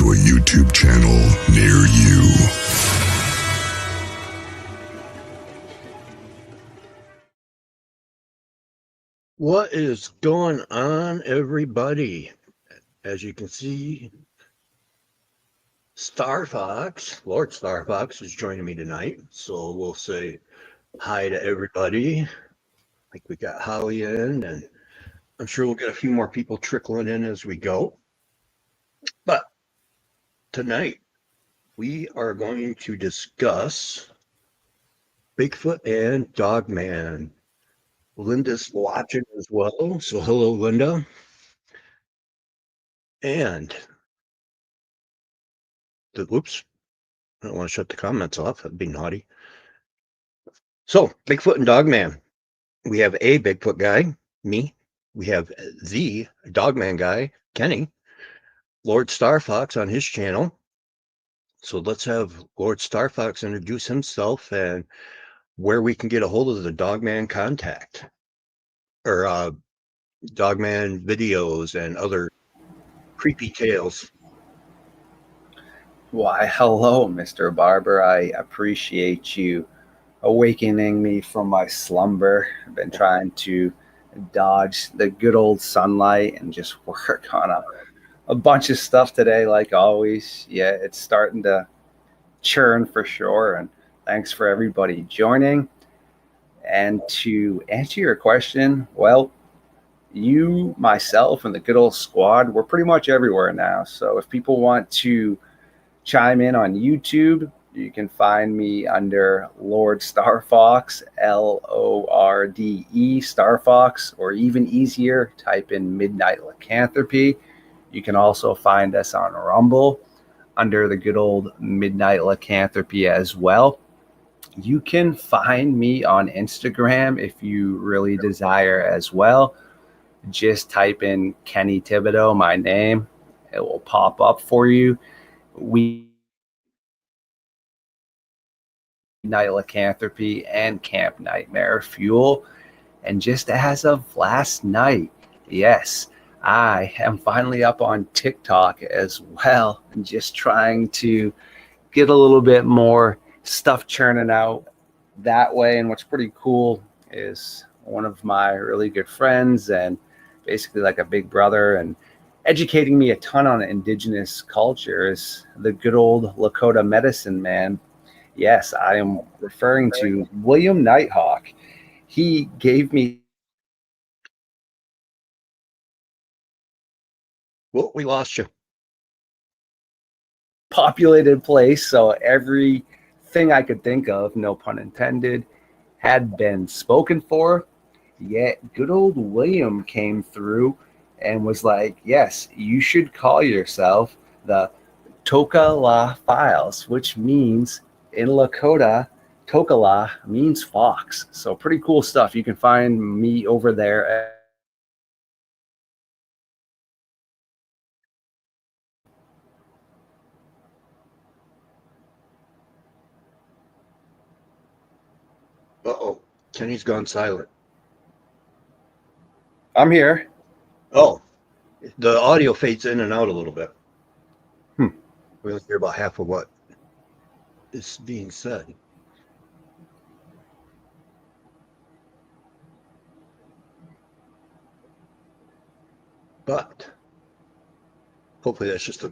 to a YouTube channel near you. What is going on, everybody? As you can see, Lord Star Fox is joining me tonight. So we'll say hi to everybody. Like we got Holly in, and I'm sure we'll get a few more people trickling in as we go. But tonight, we are going to discuss Bigfoot and Dogman. Linda's watching as well. So hello, Linda. And whoops, I don't want to shut the comments off. That'd be naughty. So, Bigfoot and Dogman. We have a Bigfoot guy, me. We have the Dogman guy, Kenny. Lord Star Fox on his channel. So let's have Lord Star Fox introduce himself and where we can get a hold of the Dogman contact or Dogman videos and other creepy tales. Why, hello, Mr. Barber. I appreciate you awakening me from my slumber. I've been trying to dodge the good old sunlight and just work on a bunch of stuff today, like always. Yeah, it's starting to churn for sure. And thanks for everybody joining. And to answer your question, well, you, myself, and the good old squad, we're pretty much everywhere now. So if people want to chime in on YouTube, you can find me under Lord Star Fox, Lorde Star Fox, or even easier, type in Midnight Lycanthropy. You can also find us on Rumble under the good old Midnight Lycanthropy as well. You can find me on Instagram if you really desire as well. Just type in Kenny Thibodeau, my name. It will pop up for you. We Night Lycanthropy and Camp Nightmare Fuel. And just as of last night, yes, I am finally up on TikTok as well, and just trying to get a little bit more stuff churning out that way. And what's pretty cool is one of my really good friends and basically like a big brother and educating me a ton on indigenous cultures, the good old Lakota medicine man. Yes, I am referring to William Nighthawk. He gave me Well, we lost you. populated place, so everything I could think of, no pun intended, had been spoken for. Yet good old William came through and was like, yes, you should call yourself the Tokala Files, which means in Lakota, Tokala means fox. So pretty cool stuff. You can find me over there. Uh-oh, Kenny's gone silent. I'm here. Oh, the audio fades in and out a little bit. We only hear about half of what is being said. But hopefully that's just a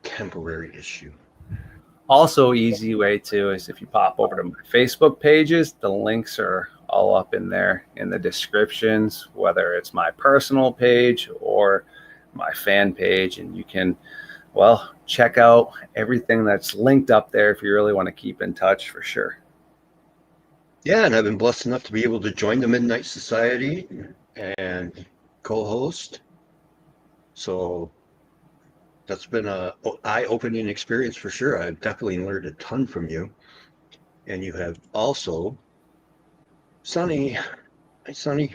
temporary issue. Also, easy way too is if you pop over to my Facebook pages, the links are all up in there in the descriptions, whether it's my personal page or my fan page, and you can, well, check out everything that's linked up there if you really want to keep in touch for sure. Yeah, and I've been blessed enough to be able to join the Midnight Society and co-host. So that's been a eye-opening experience for sure. I've definitely learned a ton from you. And you have also Sonny. Hi, Sonny.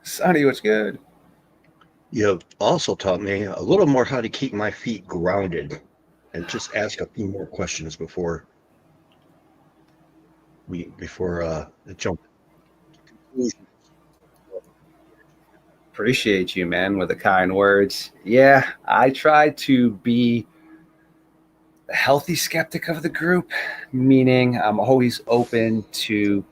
Sonny, what's good? You have also taught me a little more how to keep my feet grounded and just ask a few more questions before the jump. Appreciate you, man, with the kind words. Yeah, I try to be a healthy skeptic of the group, meaning I'm always open to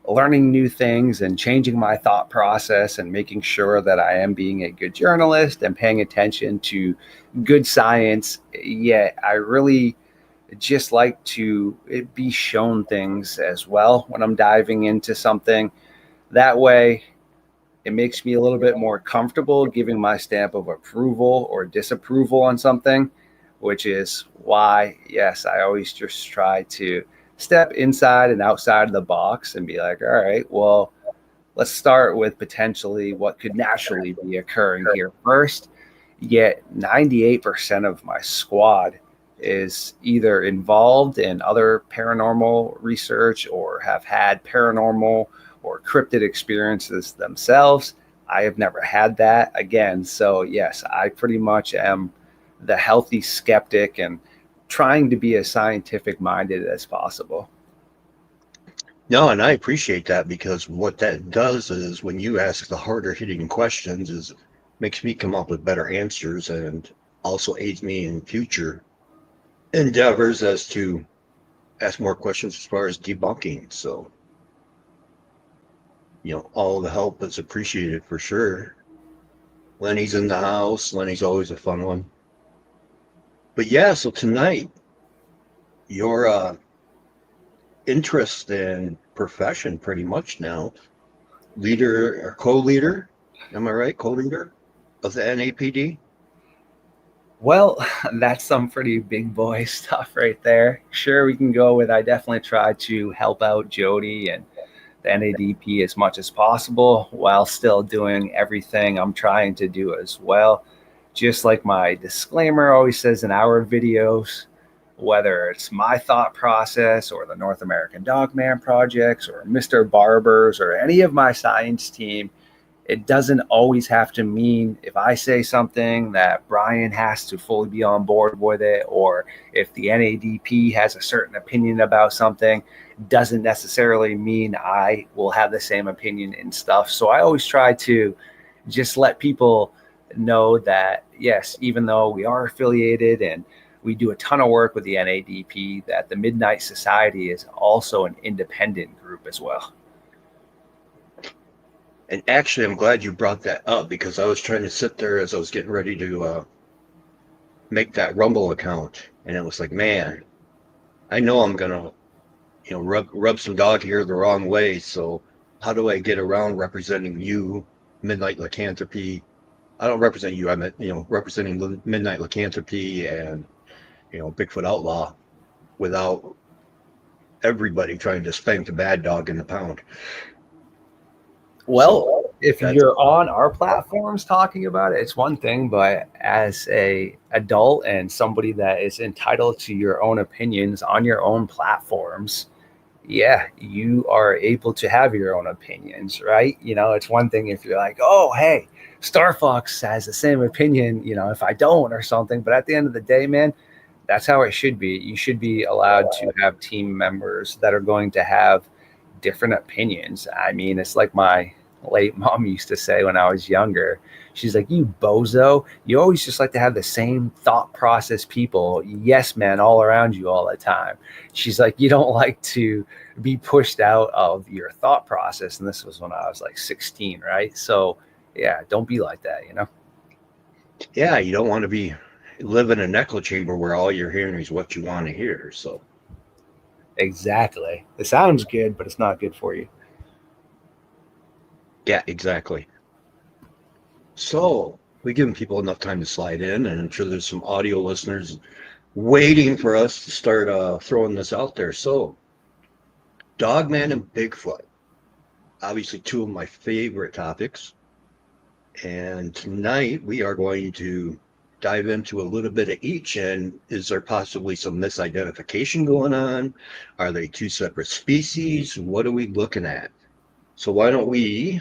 learning new things and changing my thought process and making sure that I am being a good journalist and paying attention to good science. Yet I really just like to be shown things as well when I'm diving into something. That way, it makes me a little bit more comfortable giving my stamp of approval or disapproval on something, which is why, yes, I always just try to step inside and outside of the box and be like, all right, well, let's start with potentially what could naturally be occurring here first. Yet 98% of my squad is either involved in other paranormal research or have had paranormal or cryptid experiences themselves. I have never had that again. So, yes, I pretty much am the healthy skeptic and trying to be as scientific minded as possible. No, and I appreciate that, because what that does is when you ask the harder hitting questions is makes me come up with better answers, and also aids me in future endeavors as to ask more questions as far as debunking. So, all the help is appreciated for sure. Lenny's in the house. Lenny's always a fun one. But yeah, so tonight, your interest and profession pretty much now, leader or co-leader, am I right? Co-leader of the NAPD? Well, that's some pretty big boy stuff right there. Sure, we can go with I definitely try to help out Jody and the NADP as much as possible while still doing everything I'm trying to do as well. Just like my disclaimer always says in our videos, whether it's my thought process or the North American Dogman projects or Mr. Barber's or any of my science team, it doesn't always have to mean if I say something that Brian has to fully be on board with it, or if the NADP has a certain opinion about something, doesn't necessarily mean I will have the same opinion and stuff. So I always try to just let people know that, yes, even though we are affiliated and we do a ton of work with the NADP, that the Midnight Society is also an independent group as well. And actually, I'm glad you brought that up, because I was trying to sit there as I was getting ready to make that Rumble account, and it was like, man, I know I'm gonna, rub some dog hair the wrong way. So how do I get around representing you, Midnight Lycanthropy? I don't represent you. I meant, representing Midnight Lycanthropy and, Bigfoot Outlaw, without everybody trying to spank the bad dog in the pound. Well, if you're on our platforms talking about it, it's one thing, but as a adult and somebody that is entitled to your own opinions on your own platforms, yeah, you are able to have your own opinions, right? It's one thing if you're like, oh, hey, Star Fox has the same opinion, if I don't or something. But at the end of the day, man, that's how it should be. You should be allowed to have team members that are going to have different opinions. I mean, it's like my late mom used to say when I was younger. She's like, you bozo, you always just like to have the same thought process people, yes man, all around you all the time. She's like, you don't like to be pushed out of your thought process. And this was when I was like 16, right? So yeah, don't be like that, Yeah, you don't want to live in an echo chamber where all you're hearing is what you want to hear. So exactly, it sounds good, but it's not good for you. Yeah, exactly. So we've given people enough time to slide in, and I'm sure there's some audio listeners waiting for us to start throwing this out there. So, Dogman and Bigfoot, obviously two of my favorite topics. And tonight we are going to dive into a little bit of each. And is there possibly some misidentification going on? Are they two separate species? What are we looking at? So why don't we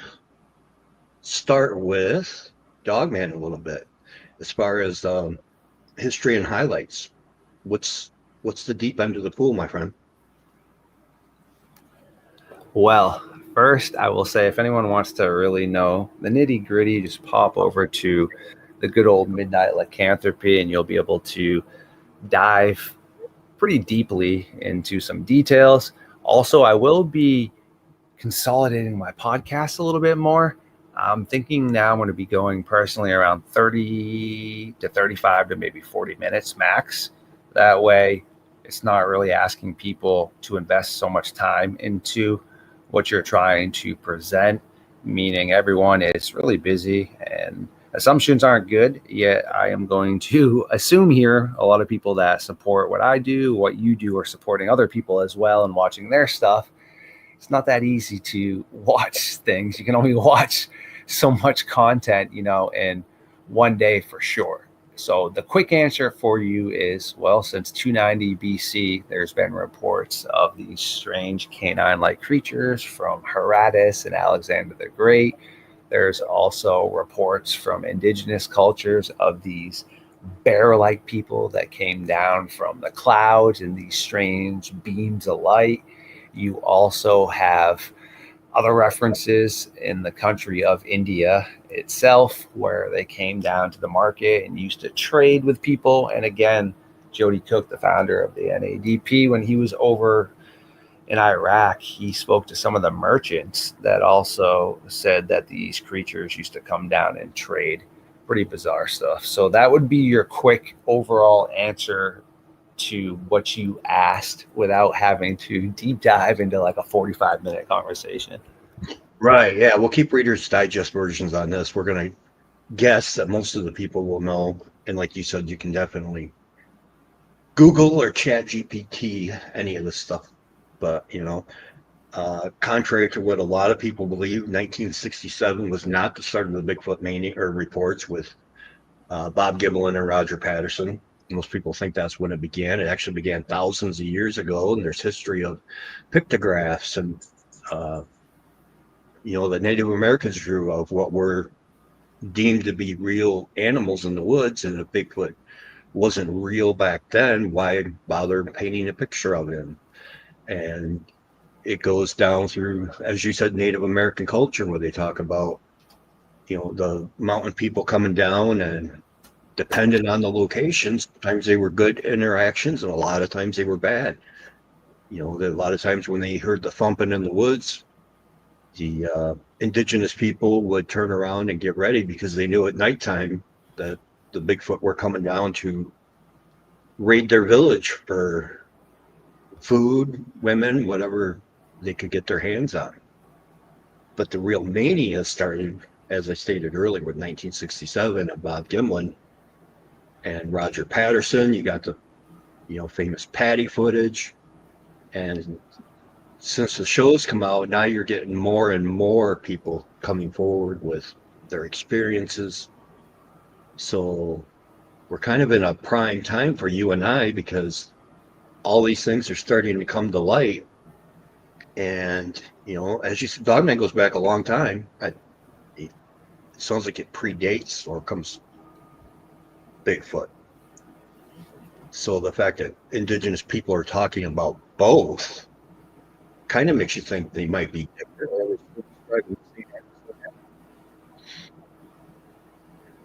start with Dogman a little bit, as far as history and highlights. What's the deep end of the pool, my friend? Well, First, I will say if anyone wants to really know the nitty gritty, just pop over to the good old Midnight Lycanthropy and you'll be able to dive pretty deeply into some details. Also, I will be consolidating my podcast a little bit more. I'm thinking now I'm going to be going personally around 30 to 35 to maybe 40 minutes max. That way, it's not really asking people to invest so much time into what you're trying to present, meaning everyone is really busy and assumptions aren't good. Yet I am going to assume here a lot of people that support what I do, what you do, are supporting other people as well and watching their stuff. It's not that easy to watch things. You can only watch so much content, in one day for sure. So the quick answer for you is, well, since 290 BC, there's been reports of these strange canine-like creatures from Herodotus and Alexander the Great. There's also reports from indigenous cultures of these bear-like people that came down from the clouds in these strange beams of light. You also have other references in the country of India itself, where they came down to the market and used to trade with people. And again, Jody Cook, the founder of the NADP, when he was over in Iraq, he spoke to some of the merchants that also said that these creatures used to come down and trade. Pretty bizarre stuff. So that would be your quick overall answer to what you asked without having to deep dive into like a 45-minute conversation. Right. Yeah. We'll keep Reader's Digest versions on this. We're going to guess that most of the people will know. And like you said, you can definitely Google or Chat GPT any of this stuff. But, contrary to what a lot of people believe, 1967 was not the start of the Bigfoot mania or reports with Bob Gimlin and Roger Patterson. Most people think that's when it began. It actually began thousands of years ago, and there's history of pictographs and, the Native Americans drew of what were deemed to be real animals in the woods, and if Bigfoot wasn't real back then, why bother painting a picture of him? And it goes down through, as you said, Native American culture, where they talk about, the mountain people coming down, and depending on the locations, sometimes they were good interactions and a lot of times they were bad. A lot of times when they heard the thumping in the woods, the indigenous people would turn around and get ready because they knew at nighttime that the Bigfoot were coming down to raid their village for food, women, whatever they could get their hands on. But the real mania started, as I stated earlier, with 1967 and Bob Gimlin and Roger Patterson. You got the, famous Patty footage. And since the shows come out, now you're getting more and more people coming forward with their experiences. So we're kind of in a prime time for you and I, because all these things are starting to come to light. And, as you said, Dogman goes back a long time. It sounds like it predates or comes Bigfoot. So the fact that indigenous people are talking about both kind of makes you think they might be different.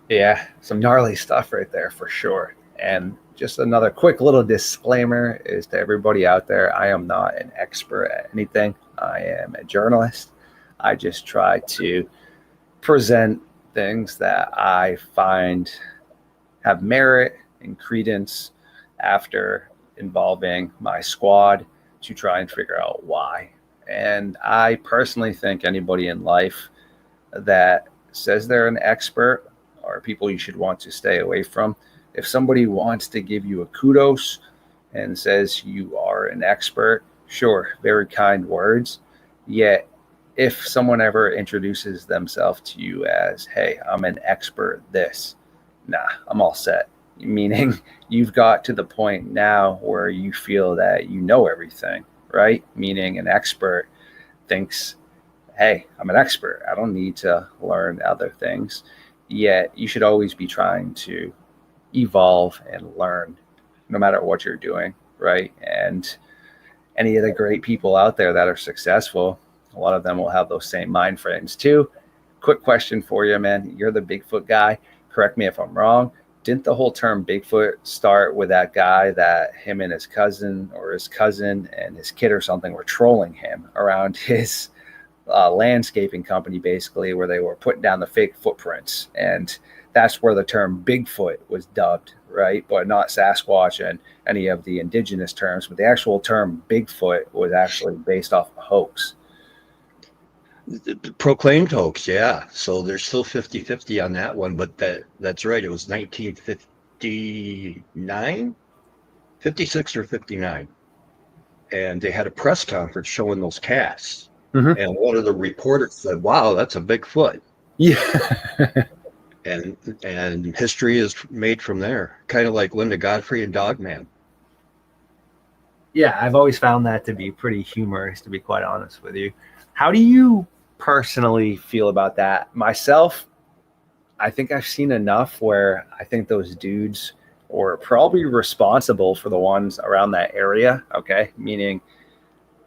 Yeah, some gnarly stuff right there for sure. And just another quick little disclaimer is to everybody out there, I am not an expert at anything. I am a journalist. I just try to present things that I find have merit and credence after involving my squad to try and figure out why. And I personally think anybody in life that says they're an expert are people you should want to stay away from. If somebody wants to give you a kudos and says you are an expert, sure, very kind words. Yet if someone ever introduces themselves to you as, hey, I'm an expert this, nah, I'm all set. Meaning you've got to the point now where you feel that you know everything, right? Meaning an expert thinks, hey, I'm an expert. I don't need to learn other things. Yet you should always be trying to evolve and learn no matter what you're doing, right? And any of the great people out there that are successful, A lot of them will have those same mind frames too. Quick question for you, man. You're the Bigfoot guy. Correct me if I'm wrong. Didn't the whole term Bigfoot start with that guy that him and his cousin and his kid or something were trolling him around his landscaping company, basically, where they were putting down the fake footprints? And that's where the term Bigfoot was dubbed, right? But not Sasquatch and any of the indigenous terms. But the actual term Bigfoot was actually based off a hoax. The proclaimed hoax, yeah. So there's still 50-50 on that one, but that's right. It was 1959, 56 or 59. And they had a press conference showing those casts. Mm-hmm. And one of the reporters said, "Wow, that's a Bigfoot." Yeah. And history is made from there. Kind of like Linda Godfrey and Dogman. Yeah, I've always found that to be pretty humorous, to be quite honest with you. How do you personally feel about that? Myself, I think I've seen enough where I think those dudes were probably responsible for the ones around that area, okay? Meaning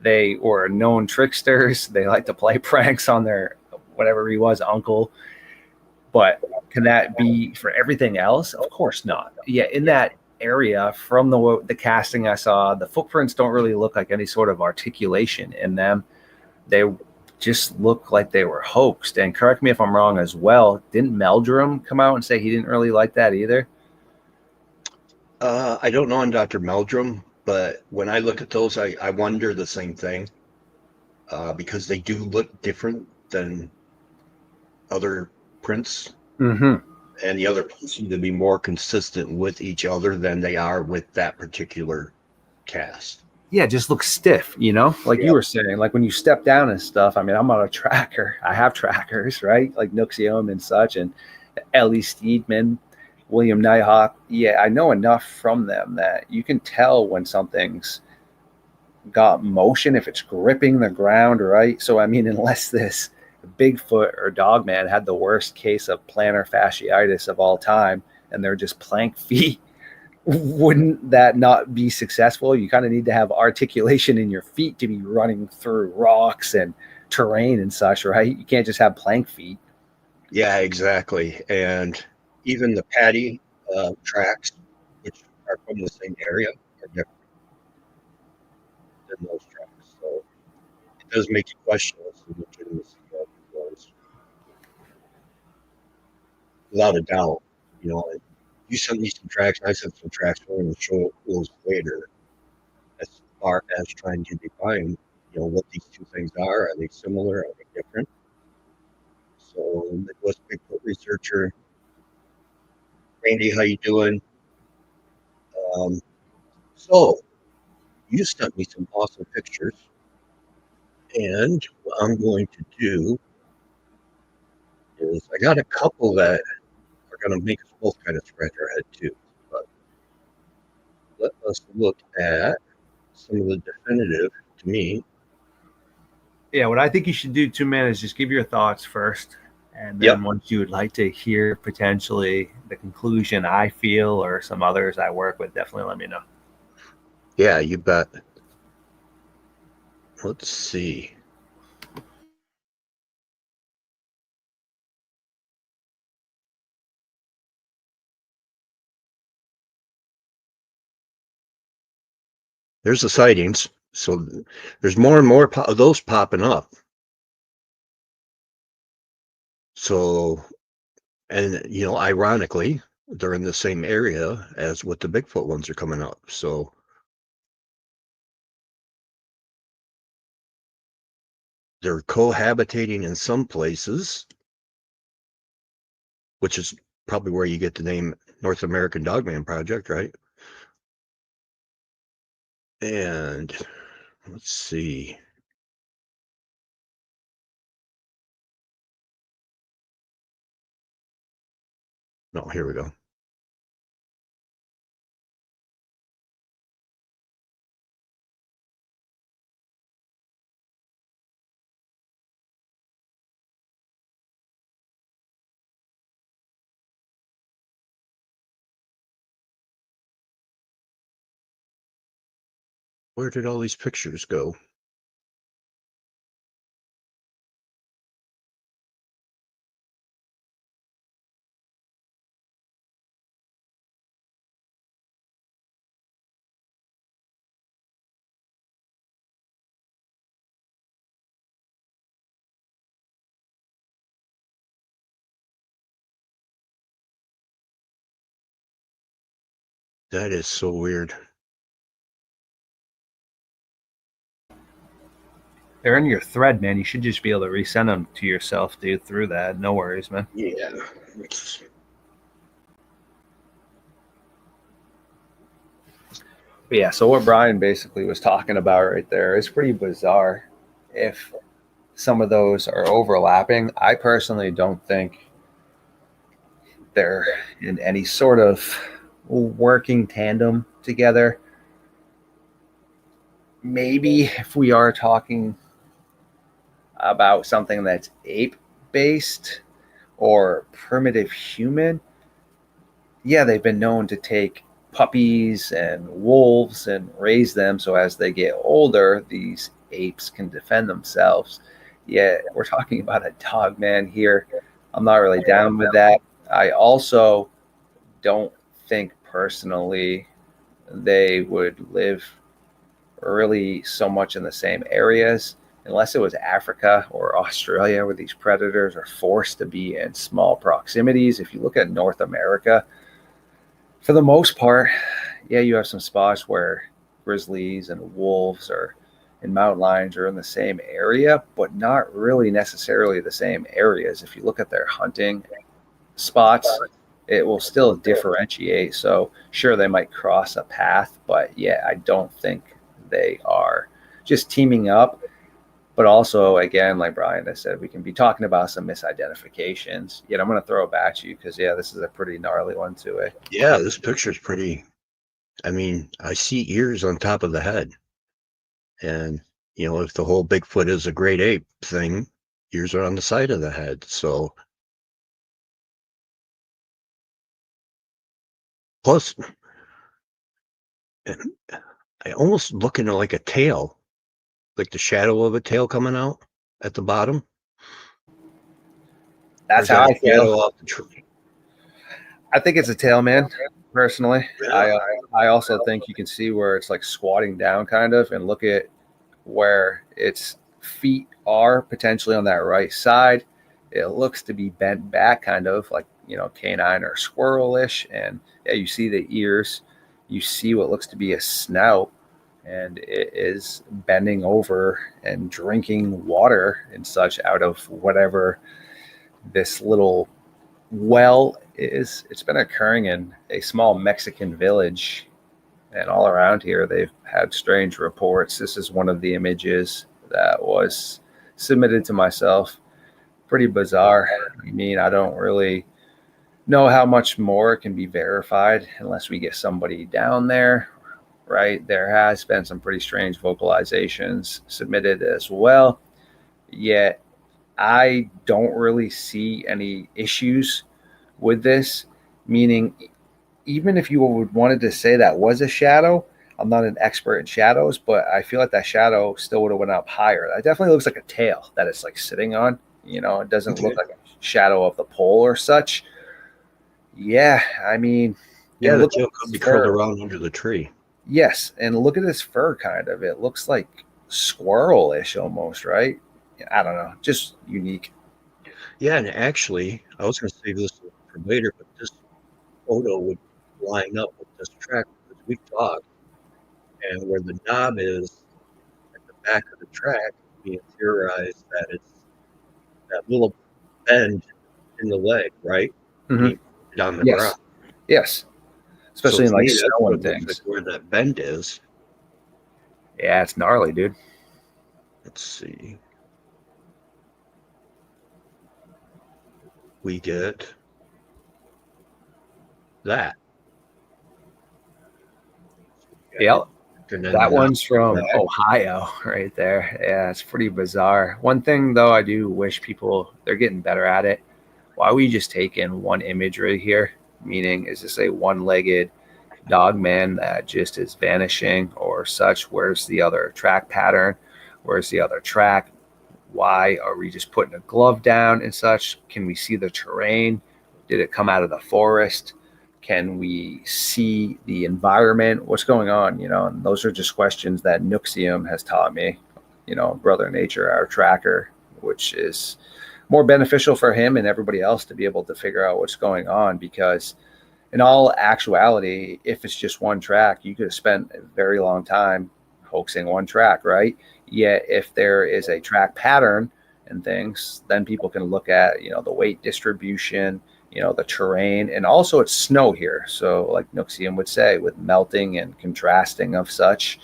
they were known tricksters. They like to play pranks on their whatever he was, uncle. But can that be for everything else? Of course not. Yeah, in that area, from the casting I saw, the footprints don't really look like any sort of articulation in them. They just look like they were hoaxed. And correct me if I'm wrong as well. Didn't Meldrum come out and say he didn't really like that either? I don't know on Dr. Meldrum, but when I look at those, I wonder the same thing because they do look different than other prints. Mm-hmm. And the other prints seem to be more consistent with each other than they are with that particular cast. Yeah, it just looks stiff, like you were saying, like when you step down and stuff. I mean, I'm on a tracker. I have trackers, right? Like Nuxiom and such, and Ellie Steedman, William Nighthawk. Yeah, I know enough from them that you can tell when something's got motion, if it's gripping the ground, right? So, I mean, unless this Bigfoot or Dogman had the worst case of plantar fasciitis of all time and they're just plank feet, wouldn't that not be successful? You kind of need to have articulation in your feet to be running through rocks and terrain and such, right? You can't just have plank feet. Yeah, exactly. And even the patty tracks, which are from the same area, are different than those tracks. So it does make you question the legitimacy of those, without a doubt. You know, you sent me some tracks, I sent some tracks. We're going to show those later as far as trying to define, what these two things are. Are they similar? Are they different? So, Midwest Bigfoot researcher Randy, how you doing? Um, so you sent me some awesome pictures, and what I'm going to do is I got a couple that are going to make us both kind of scratch our head too. But let us look at some of the definitive, to me. Yeah, what I think you should do too, man, is just give your thoughts first. And then Yep. once you would like to hear potentially the conclusion I feel or some others I work with, definitely let me know. Yeah, you bet. Let's see. There's the sightings. So there's more and more of those popping up. So, and ironically, they're in the same area as what the Bigfoot ones are coming up. So they're cohabitating in some places, which is probably where you get the name North American Dogman Project, right? And let's see. No, here we go. Where did all these pictures go? That is so weird. They're in your thread, man. You should just be able to resend them to yourself, dude, through that. No worries, man. Yeah. But yeah, so what Brian basically was talking about right there is pretty bizarre. If some of those are overlapping, I personally don't think they're in any sort of working tandem together. Maybe if we are talking about something that's ape based or primitive human, yeah, they've been known to take puppies and wolves and raise them so as they get older, these apes can defend themselves. Yeah, we're talking about a dog man here. I'm not really down with that. I also don't think personally they would live really so much in the same areas unless it was Africa or Australia where these predators are forced to be in small proximities. If you look at North America, for the most part, yeah, you have some spots where grizzlies and wolves or and mountain lions are in the same area, but not really necessarily the same areas. If you look at their hunting spots, it will still differentiate. So sure, they might cross a path, but yeah, I don't think they are just teaming up. But also, again, like Brian has said, we can be talking about some misidentifications. Yet I'm going to throw it back to you because, yeah, this is a pretty gnarly one too. Yeah, this picture's pretty. I mean, I see ears on top of the head. And, you know, if the whole Bigfoot is a great ape thing, ears are on the side of the head. So, plus, I almost looking at like a tail, like the shadow of a tail coming out at the bottom. That's how I feel. Off the tree? I think it's a tail, man. Personally, Yeah. I also think you can see where it's like squatting down, kind of, and look at where its feet are potentially on that right side. It looks to be bent back, kind of like, you know, canine or squirrelish. And yeah, you see the ears, you see what looks to be a snout, and it is bending over and drinking water and such out of whatever this little well is. It's been occurring in a small Mexican village, and all around here they've had strange reports. This is one of the images that was submitted to myself. Pretty bizarre. I mean, I don't really know how much more can be verified unless we get somebody down there, right? There has been some pretty strange vocalizations submitted as well, yet I don't really see any issues with this, meaning even if you would wanted to say that was a shadow, I'm not an expert in shadows, but I feel like that shadow still would have went up higher. That definitely looks like a tail that it's like sitting on. You know, it doesn't look like a shadow of the pole or such. Yeah, I mean, Yeah, the look tail at could his be curled fur. around under the tree. Yes, and look at his fur, kind of. It looks like squirrelish almost, right? I don't know, just unique. Yeah, and actually, I was going to save this for later, but this photo would line up with this track because we talked, and where the knob is at the back of the track, we theorized that it's that little bend in the leg, right? When Mm-hmm. you put it on the Yes, ground. yes, So especially in to like me, that's snow what and it looks like things. where that bend is. Yeah, it's gnarly, dude. Let's see. We get that. Yeah, And then that the knob one's from back. Ohio right there. Yeah, it's pretty bizarre. One thing though, I do wish people, they're getting better at it. Why we just take in one imagery here? Meaning, is this a one-legged dog man that just is vanishing or such? Where's the other track pattern? Where's the other track? Why are we just putting a glove down and such? Can we see the terrain? Did it come out of the forest? Can we see the environment? What's going on? You know, and those are just questions that Nuxium has taught me, you know, Brother Nature, our tracker, which is more beneficial for him and everybody else to be able to figure out what's going on, because in all actuality, if it's just one track, you could have spent a very long time hoaxing one track, right? Yet if there is a track pattern and things, then people can look at, the weight distribution, the terrain, and also it's snow here. So like Nuxium would say, with melting and contrasting of such,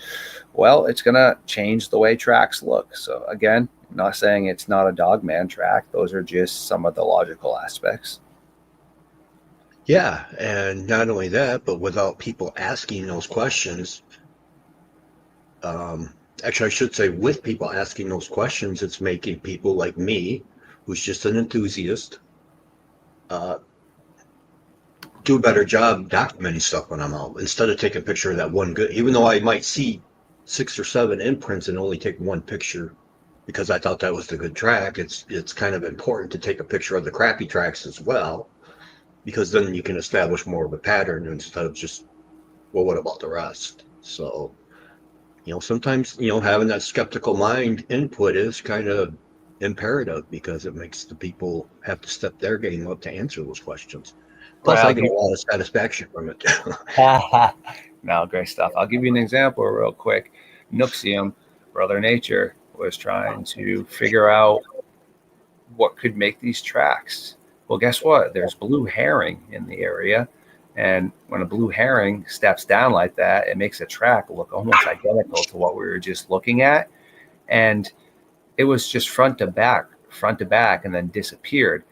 well, it's going to change the way tracks look. So again, I'm not saying it's not a Dogman track. Those are just some of the logical aspects. Yeah, and not only that, but without people asking those questions, actually, I should say with people asking those questions, it's making people like me, who's just an enthusiast, do a better job documenting stuff when I'm out. Instead of taking a picture of that one good, even though I might see 6 or 7 imprints and only take one picture because I thought that was the good track, it's kind of important to take a picture of the crappy tracks as well, because then you can establish more of a pattern instead of just, well, what about the rest? So, sometimes, having that skeptical mind input is kind of imperative because it makes the people have to step their game up to answer those questions. Plus, Right, I get a lot of satisfaction from it. no, great stuff. I'll give you an example real quick. Nuxium, Brother Nature, was trying to figure out what could make these tracks. Well, guess what? There's blue herring in the area. And when a blue herring steps down like that, it makes a track look almost identical to what we were just looking at. And it was just front to back, and then disappeared.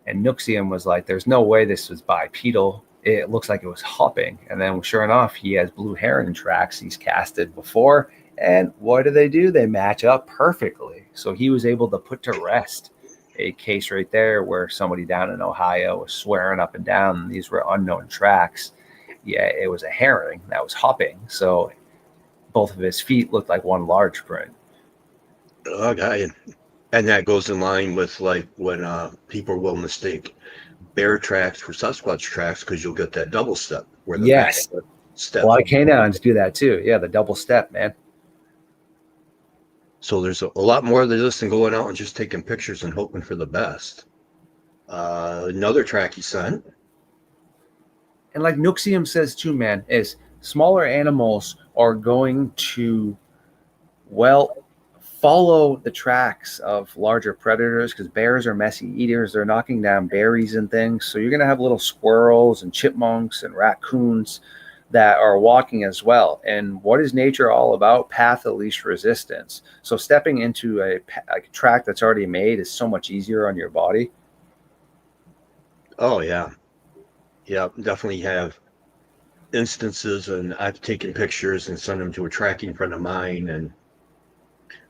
And Nuxium was like, there's no way this was bipedal. It looks like it was hopping. And then sure enough, he has blue herring tracks he's casted before. And what do? They match up perfectly. So he was able to put to rest a case right there where somebody down in Ohio was swearing up and down these were unknown tracks. Yeah, it was a herring that was hopping. So both of his feet looked like one large print. Okay. And that goes in line with like when people will mistake bear tracks for Sasquatch tracks because you'll get that double step where the Yes. step. A lot of canines do that too. Yeah, the double step, man. So there's a lot more to this than going out and just taking pictures and hoping for the best. Another track he sent. And like Nuxium says too, man, is smaller animals are going to, follow the tracks of larger predators because bears are messy eaters. They're knocking down berries and things. So you're going to have little squirrels and chipmunks and raccoons that are walking as well. And what is nature all about? Path of least resistance. So stepping into a track that's already made is so much easier on your body. Oh, yeah. Yeah, definitely have instances, and I've taken pictures and sent them to a tracking friend of mine, and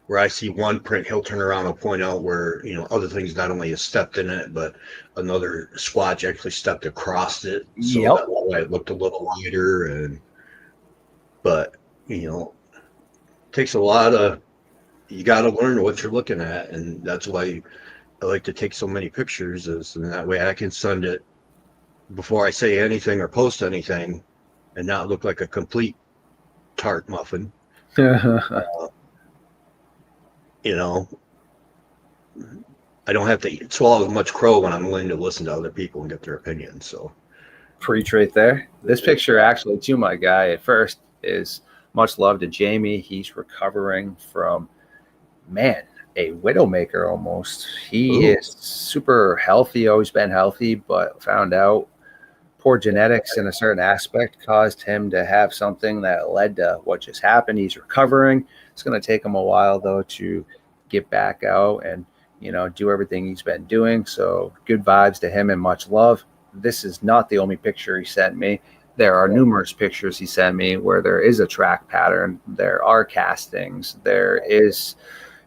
where I see one print, he'll turn around and point out where, other things not only have stepped in it, but another squatch actually stepped across it. So Yep. that way it looked a little wider. But, takes a lot of, you got to learn what you're looking at. And that's why I like to take so many pictures, and that way I can send it before I say anything or post anything and not look like a complete tart muffin. I don't have to swallow as much crow when I'm willing to listen to other people and get their opinions. So, preach right there. This picture, actually, to my guy at first, is much love to Jamie. He's recovering from, a widowmaker almost. He is super healthy, always been healthy, but found out poor genetics in a certain aspect caused him to have something that led to what just happened. He's recovering. It's going to take him a while, though, to get back out and, do everything he's been doing. So good vibes to him and much love. This is not the only picture he sent me. There are numerous pictures he sent me where there is a track pattern. There are castings. There is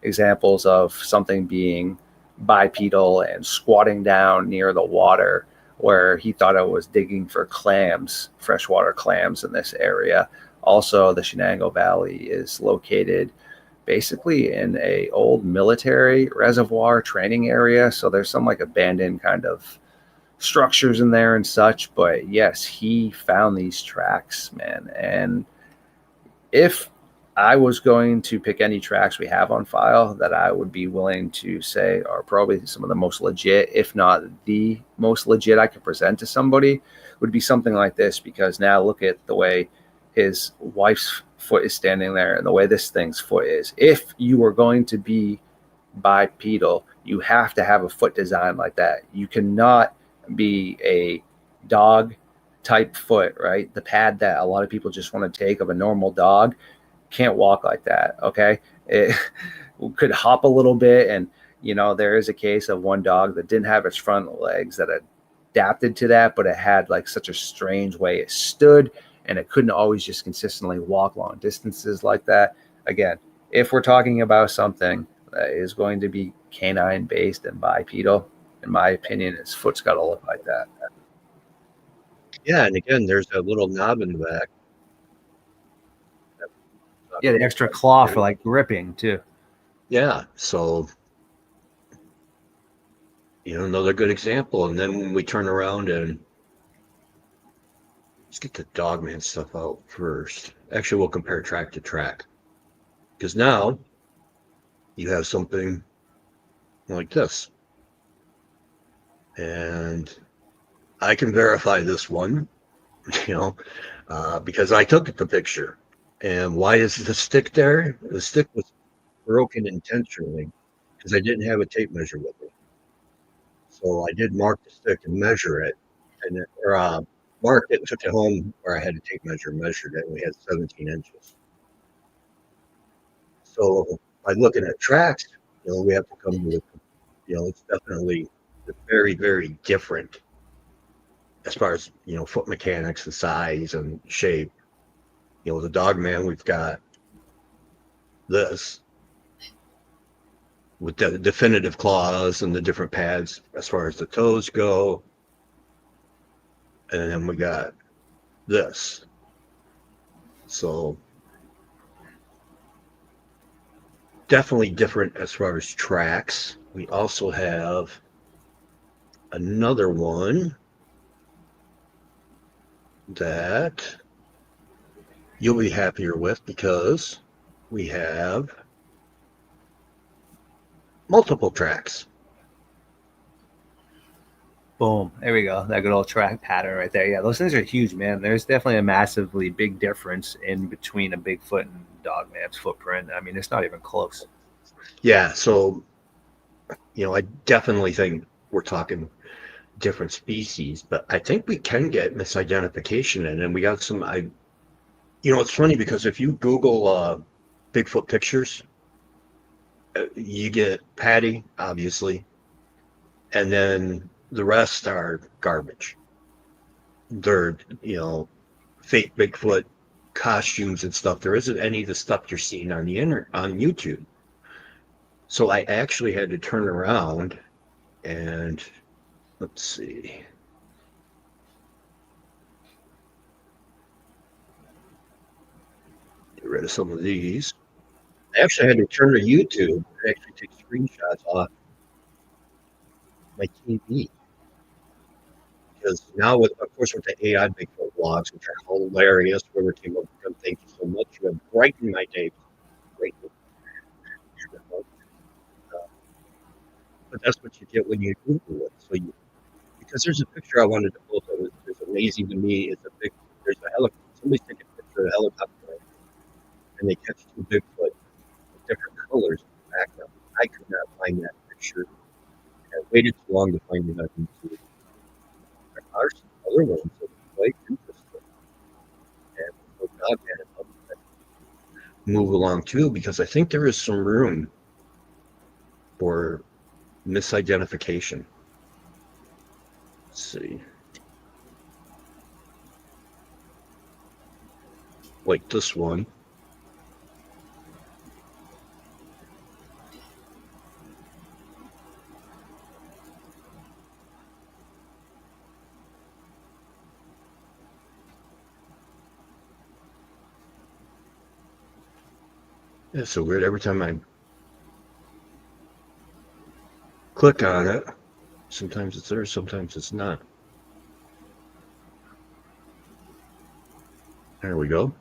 examples of something being bipedal and squatting down near the water where he thought it was digging for clams, freshwater clams in this area. Also, the Shenango Valley is located basically in a old military reservoir training area. So there's some like abandoned kind of structures in there and such. But yes, he found these tracks, man. And if I was going to pick any tracks we have on file that I would be willing to say are probably some of the most legit, if not the most legit I could present to somebody, would be something like this. Because now look at the way his wife's foot is standing there and the way this thing's foot is. If you were going to be bipedal, you have to have a foot design like that. You cannot be a dog type foot, right? The pad that a lot of people just want to take of a normal dog can't walk like that. Okay. It could hop a little bit. And, there is a case of one dog that didn't have its front legs that adapted to that, but it had like such a strange way it stood and it couldn't always just consistently walk long distances like that. Again, if we're talking about something that is going to be canine based and bipedal, in my opinion, his foot's got to look like that. Yeah, and again, there's a little knob in the back. Yeah, the extra claw for like gripping too. Yeah, so another good example. And then when we turn around and let's get the Dogman stuff out first. Actually, we'll compare track to track because now you have something like this, and I can verify this one, because I took the picture. And why is the stick there? The stick was broken intentionally because I didn't have a tape measure with me. So I did mark the stick and measure it, and marked it, took it home where I had a tape measure, measured it, and we had 17 inches. So by looking at tracks, we have to come with, it's definitely very, very different as far as, foot mechanics and size and shape. The Dogman, we've got this with the definitive claws and the different pads as far as the toes go. And then we got this. So definitely different as far as tracks. We also have another one that you'll be happier with because we have multiple tracks. Boom. There we go. That good old track pattern right there. Yeah, those things are huge, man. There's definitely a massively big difference in between a Bigfoot and Dogman's footprint. I mean, it's not even close. Yeah, so, I definitely think we're talking different species, but I think we can get misidentification in, and we got some, it's funny because if you Google Bigfoot pictures, you get Patty, obviously, and then the rest are garbage. They're, fake Bigfoot costumes and stuff. There isn't any of the stuff you're seeing on the on YouTube. So I actually had to turn around and let's see. Get rid of some of these. I actually had to turn to YouTube and actually take screenshots off my TV. Because now, of course, with the AI Bigfoot vlogs, which are hilarious, whoever came up with them, thank you so much. You have brightened my day greatly. But that's what you get when you Google it. So because there's a picture I wanted to post that was amazing to me. There's a helicopter. Somebody's taking a picture of a helicopter, and they catch two Bigfoot with different colors in the background. I could not find that picture. I waited too long to find it on YouTube. There are some other ones that are quite interesting. And oh God, man, I'll move along too, because I think there is some room for misidentification. Let's see. Like this one. It's so weird. Every time I click on it, sometimes it's there, sometimes it's not. There we go.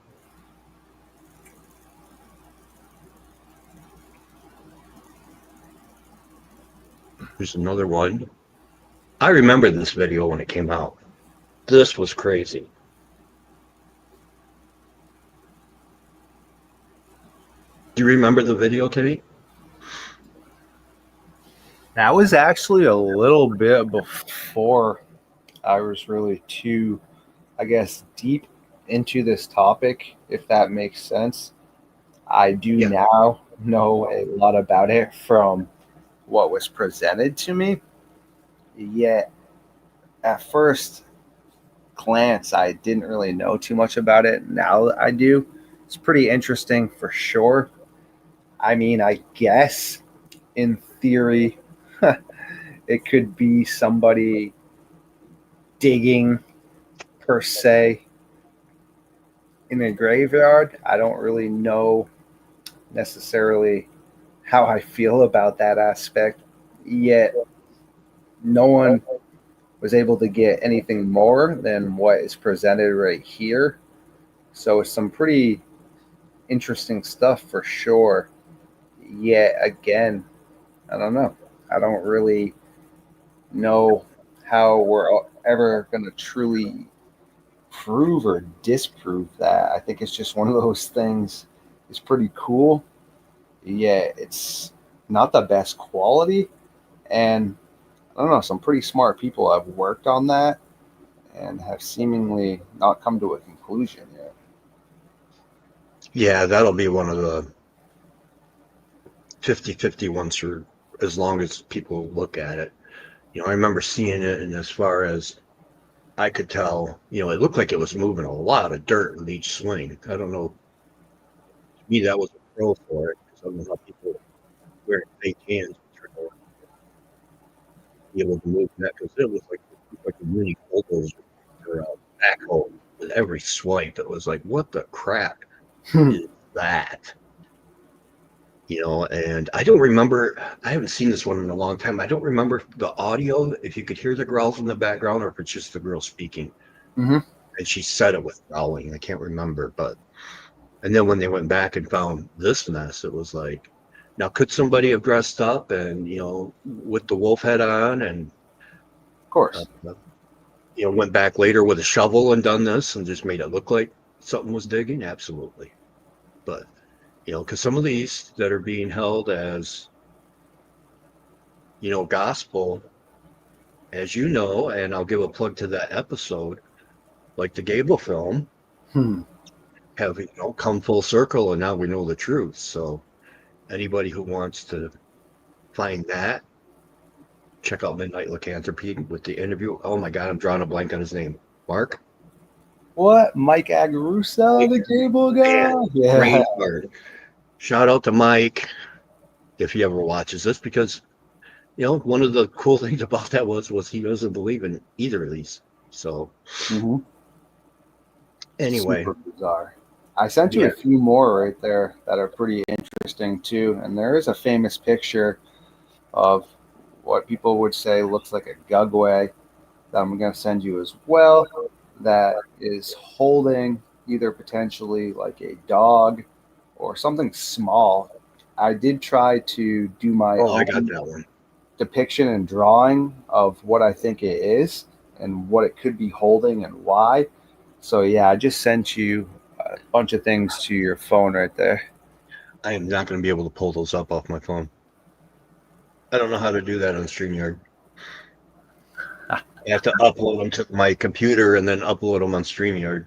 Here's another one. I remember this video when it came out. This was crazy. Do you remember the video, Timmy? That was actually a little bit before I was really too, I guess, deep into this topic, if that makes sense. I do now know a lot about it from what was presented to me. Yet, at first glance, I didn't really know too much about it. Now I do. It's pretty interesting for sure. I mean, I guess in theory, it could be somebody digging per se in a graveyard. I don't really know necessarily how I feel about that aspect, yet no one was able to get anything more than what is presented right here. So it's some pretty interesting stuff for sure. Yet again, I don't know. I don't really know how we're ever going to truly prove or disprove that. I think it's just one of those things. It's pretty cool. Yeah, it's not the best quality. And I don't know, some pretty smart people have worked on that and have seemingly not come to a conclusion yet. Yeah, that'll be one of the 50-50 ones for as long as people look at it. I remember seeing it, and as far as I could tell, it looked like it was moving a lot of dirt with each swing. I don't know. To me, that was a pro for it, because I don't know how people wearing fake hands would be able to move that, because it was like a mini bulldozer or a backhoe with every swipe. It was like, what the crap is that? And I don't remember, I haven't seen this one in a long time. I don't remember the audio, if you could hear the growls in the background or if it's just the girl speaking. Mm-hmm. And she said it with growling. I can't remember, and then when they went back and found this mess, it was like, now could somebody have dressed up and, with the wolf head on and, of course, went back later with a shovel and done this and just made it look like something was digging? Absolutely. But because some of these that are being held as, gospel, as you know, and I'll give a plug to that episode, like the Gable film, have, come full circle, and now we know the truth. So anybody who wants to find that, check out Midnight Lycanthropy with the interview. Oh my God, I'm drawing a blank on his name. Mark? What? Mike Agarusa, the Gable guy? Yeah. Great word. Shout out to Mike if he ever watches this, because one of the cool things about that was he doesn't believe in either of these. So anyway, super bizarre. I sent you a few more right there that are pretty interesting too, and there is a famous picture of what people would say looks like a gugway that I'm going to send you as well, that is holding either potentially like a dog or something small. I did try to do my I got that one. Depiction and drawing of what I think it is and what it could be holding and why. So yeah, I just sent you a bunch of things to your phone right there. I am not going to be able to pull those up off my phone. I don't know how to do that on StreamYard. I have to upload them to my computer and then upload them on StreamYard.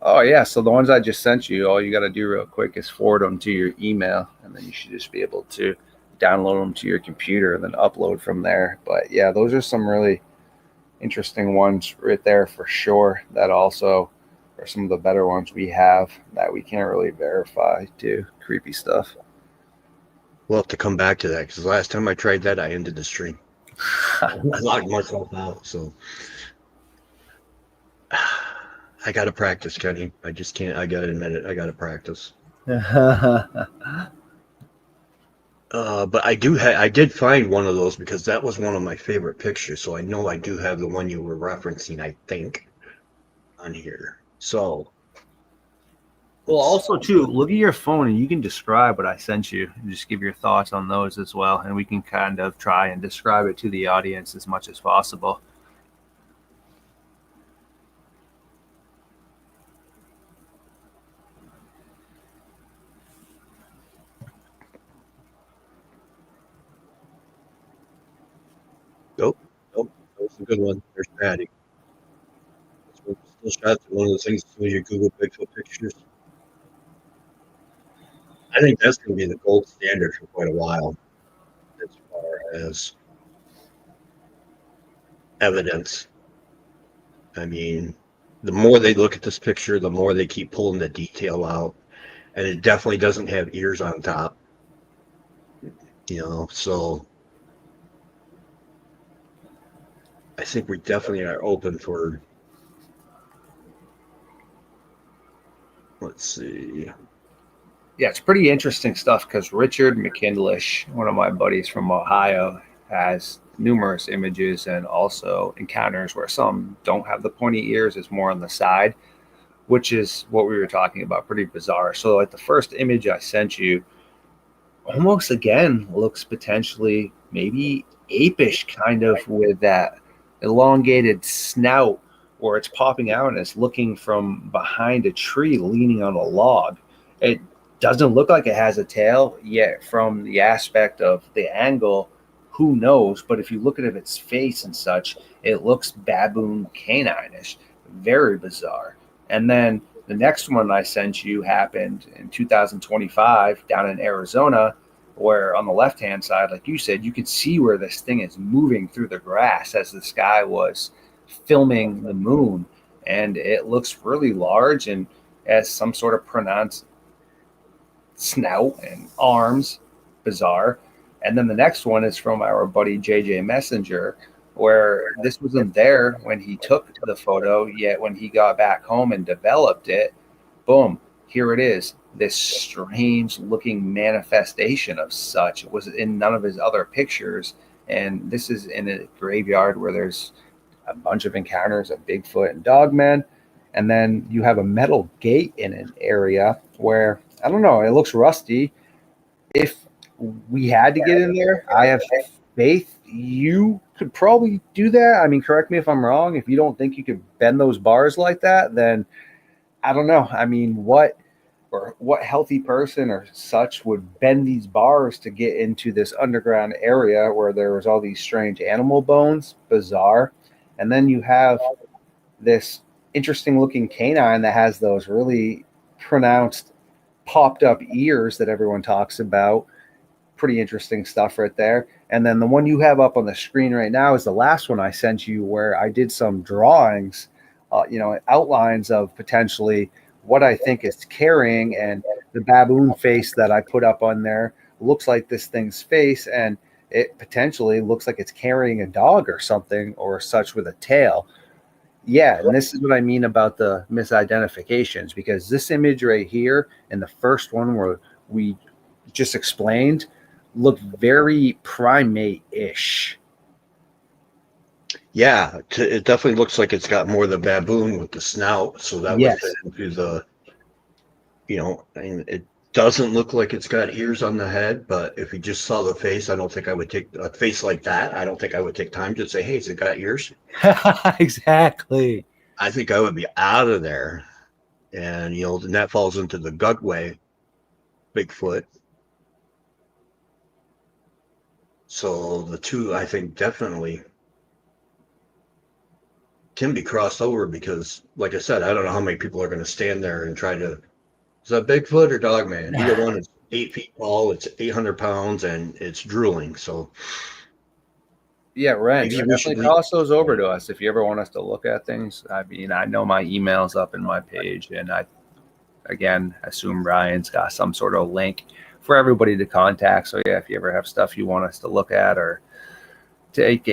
Oh yeah, so the ones I just sent you, all you got to do real quick is forward them to your email, and then you should just be able to download them to your computer and then upload from there. But yeah, those are some really interesting ones right there for sure, that also are some of the better ones we have that we can't really verify too. Creepy stuff. We'll have to come back to that, because the last time I tried that, I ended the stream. I locked myself out, so I got to practice, Kenny. I just can't. I got to admit it. I got to practice. But I did find one of those, because that was one of my favorite pictures. So I know I do have the one you were referencing, I think, on here. So Well, also too, look at your phone and you can describe what I sent you and just give your thoughts on those as well, and we can kind of try and describe it to the audience as much as possible. Nope. Nope. That's a good one. There's Patty. Still shots one of those things as soon as you Google Bigfoot pictures. I think that's going to be the gold standard for quite a while as far as evidence. I mean, the more they look at this picture, the more they keep pulling the detail out. And it definitely doesn't have ears on top. So I think we definitely are open for, let's see. Yeah, it's pretty interesting stuff because Richard McKindlish, one of my buddies from Ohio, has numerous images and also encounters where some don't have the pointy ears, it's more on the side, which is what we were talking about, pretty bizarre. So, like the first image I sent you, almost again looks potentially maybe apish, kind of with that elongated snout where it's popping out and it's looking from behind a tree leaning on a log. It doesn't look like it has a tail yet from the aspect of the angle. Who knows? But if you look at its face and such, it looks baboon canine-ish. Very bizarre. And then the next one I sent you happened in 2025 down in Arizona, where on the left-hand side, like you said, you could see where this thing is moving through the grass as this guy was filming the moon. And it looks really large and has some sort of pronounced snout and arms. Bizarre. And then the next one is from our buddy JJ Messenger, where this wasn't there when he took the photo, yet when he got back home and developed it, boom, here it is. This strange looking manifestation of such. It was in none of his other pictures. And this is in a graveyard where there's a bunch of encounters of Bigfoot and Dogman. And then you have a metal gate in an area where, I don't know, it looks rusty. If we had to get in there, I have faith you could probably do that. I mean, correct me if I'm wrong. If you don't think you could bend those bars like that, then I don't know. I mean, what healthy person or such would bend these bars to get into this underground area where there was all these strange animal bones? Bizarre. And then you have this interesting looking canine that has those really pronounced popped up ears that everyone talks about. Pretty interesting stuff right there. And then the one you have up on the screen right now is the last one I sent you, where I did some drawings, outlines of potentially what I think it's carrying, and the baboon face that I put up on there looks like this thing's face, and it potentially looks like it's carrying a dog or something or such with a tail. Yeah, and this is what I mean about the misidentifications, because this image right here and the first one where we just explained look very primate-ish. Yeah, it definitely looks like it's got more of the baboon with the snout, so that would fit into the, I mean, it doesn't look like it's got ears on the head, but if you just saw the face, I don't think I would take a face like that. I don't think I would take time to say, hey, has it got ears? Exactly. I think I would be out of there. And, then that falls into the gutway Bigfoot. So the two, I think, definitely can be crossed over because, like I said, I don't know how many people are going to stand there and try to, is that Bigfoot or Dogman? Either one is 8 feet tall, it's 800 pounds, and it's drooling. So, yeah, Wrench, maybe we should definitely toss those over to us if you ever want us to look at things. I mean, I know my email's up in my page, and I, again, assume Ryan's got some sort of link for everybody to contact. So, yeah, if you ever have stuff you want us to look at or take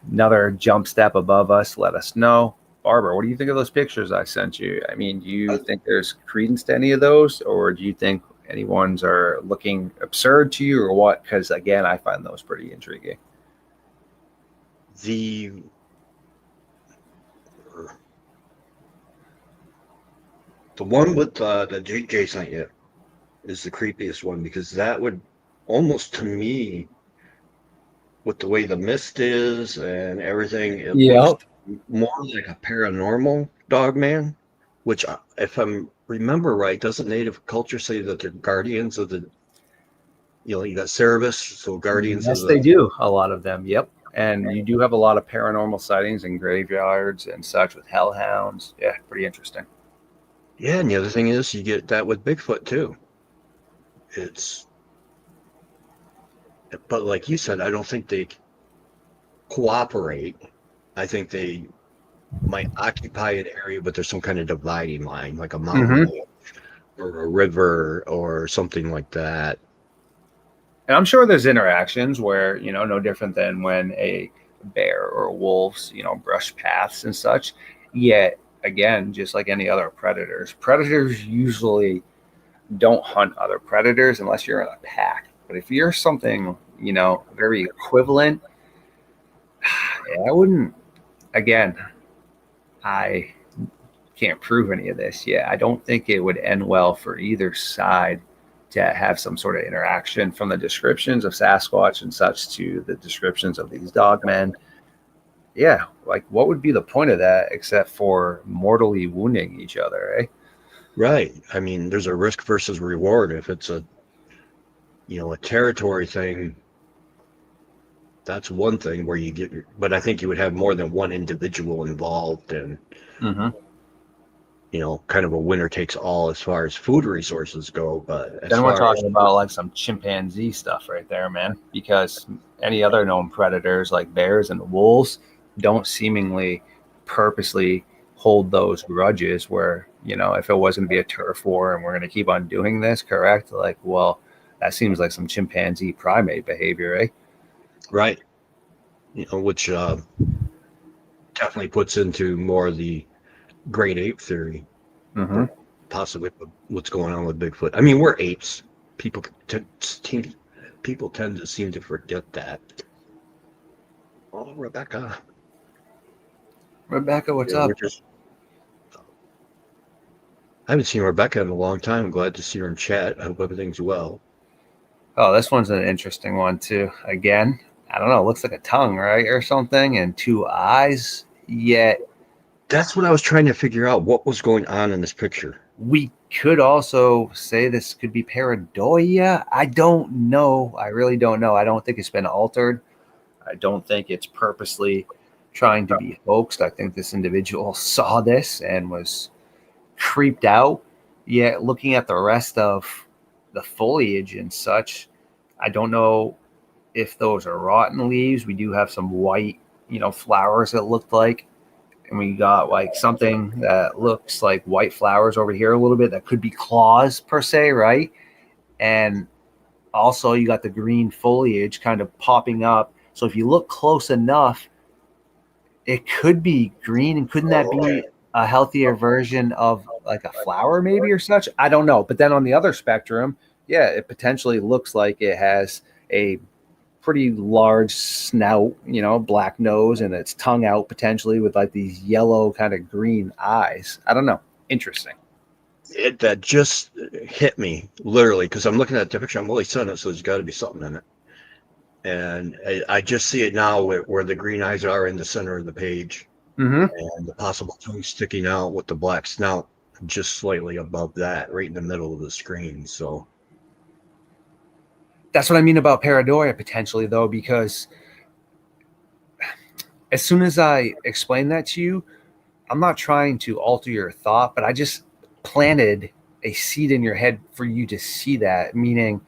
another jump step above us, let us know. Barbara, what do you think of those pictures I sent you? I mean, do you think there's credence to any of those, or do you think anyone's are looking absurd to you, or what? Because again, I find those pretty intriguing. The one with the Jay sent you is the creepiest one because that would almost to me, with the way the mist is and everything, it looks Yep. more like a paranormal dog man. Which, if I remember right, doesn't Native culture say that they're guardians of the, you got Cerebus, so guardians of Yes, the. they do. A lot of them. Yep. And you do have a lot of paranormal sightings in graveyards and such with hellhounds. Yeah, pretty interesting. Yeah, and the other thing is you get that with Bigfoot too. It's, but like you said, I don't think they cooperate. I think they might occupy an area, but there's some kind of dividing line, like a mountain Mm-hmm. or a river or something like that. And I'm sure there's interactions where, no different than when a bear or wolves, brush paths and such. Yet, again, just like any other predators usually don't hunt other predators unless you're in a pack. But if you're something, very equivalent, I wouldn't, again, I can't prove any of this yet. I don't think it would end well for either side to have some sort of interaction from the descriptions of Sasquatch and such to the descriptions of these dogmen. Yeah, like what would be the point of that except for mortally wounding each other, eh? Right. I mean, there's a risk versus reward. If it's a territory thing, that's one thing where you get, but I think you would have more than one individual involved and, Mm-hmm. kind of a winner takes all as far as food resources go. But as Then we're far as, talking about like some chimpanzee stuff right there, man. Because any other known predators like bears and wolves don't seemingly purposely hold those grudges where, if it was going to be a turf war and we're going to keep on doing this, correct? Like, well, that seems like some chimpanzee primate behavior, eh? right, which definitely puts into more of the great ape theory, Mm-hmm. possibly what's going on with Bigfoot. I mean, we're apes. People people tend to seem to forget that. Oh, Rebecca. Rebecca, what's Yeah, up? I haven't seen Rebecca in a long time. I'm glad to see her in chat. I hope everything's well. Oh, this one's an interesting one too. Again, I don't know. It looks like a tongue, right, or something, and two eyes. Yet That's what I was trying to figure out. What was going on in this picture? we could also say this could be pareidoia. I don't know. I really don't know. I don't think it's been altered. I don't think it's purposely trying to be hoaxed. I think this individual saw this and was creeped out. Yet looking at the rest of the foliage and such, I don't know if those are rotten leaves. We do have some white, flowers that looked like, and we got like something that looks like white flowers over here a little bit that could be claws per se, right? And also you got the green foliage kind of popping up. So if you look close enough, it could be green, and couldn't that be a healthier version of like a flower maybe or such? I don't know. But then on the other spectrum, yeah, it potentially looks like it has a pretty large snout, black nose, and its tongue out potentially with like these yellow kind of green eyes. I don't know. Interesting. That just hit me literally because I'm looking at the picture. I'm really son it, so there's got to be something in it. And I just see it now where the green eyes are in the center of the page, Mm-hmm. and the possible tongue sticking out with the black snout just slightly above that, right in the middle of the screen. So That's what I mean about pareidoia potentially, though, because as soon as I explain that to you, I'm not trying to alter your thought, but I just planted a seed in your head for you to see that. Meaning,